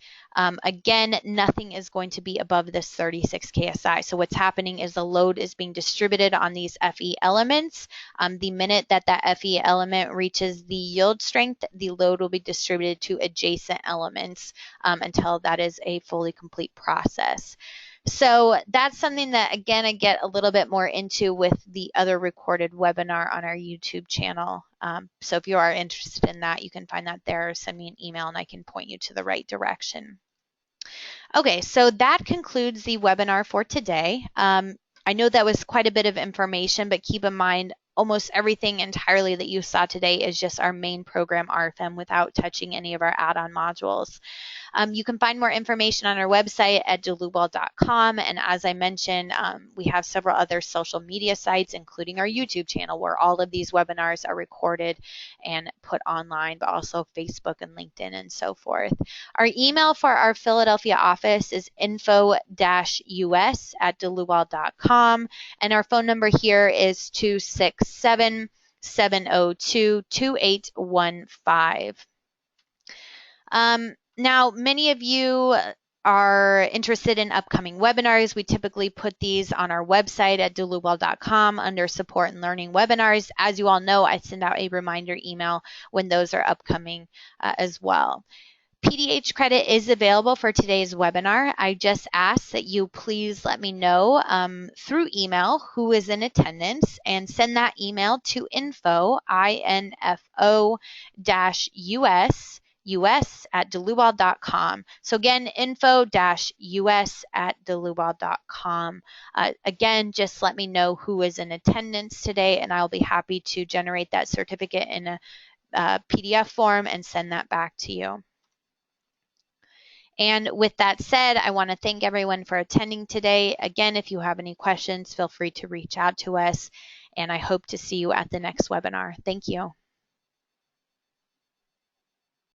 Again, nothing is going to be above this 36 KSI. So what's happening is the load is being distributed on these FE elements. The minute that that FE element reaches the yield strength, the load will be distributed to adjacent elements until that is a fully complete process. So that's something that, again, I get a little bit more into with the other recorded webinar on our YouTube channel. So if you are interested in that, you can find that there, or send me an email and I can point you to the right direction. Okay, so that concludes the webinar for today. I know that was quite a bit of information, but keep in mind, almost everything entirely that you saw today is just our main program RFEM without touching any of our add-on modules. You can find more information on our website at dlubal.com, and as I mentioned, we have several other social media sites, including our YouTube channel, where all of these webinars are recorded and put online, but also Facebook and LinkedIn and so forth. Our email for our Philadelphia office is info-us@dlubal.com, and our phone number here is 267-702-2815. Now, many of you are interested in upcoming webinars. We typically put these on our website at dlubal.com under support and learning webinars. As you all know, I send out a reminder email when those are upcoming as well. PDH credit is available for today's webinar. I just ask that you please let me know through email who is in attendance, and send that email to info-us@dlubal.com. So again, info-us@dlubal.com. Again, just let me know who is in attendance today, and I'll be happy to generate that certificate in a PDF form and send that back to you. And with that said, I want to thank everyone for attending today. Again, if you have any questions, feel free to reach out to us, and I hope to see you at the next webinar. Thank you.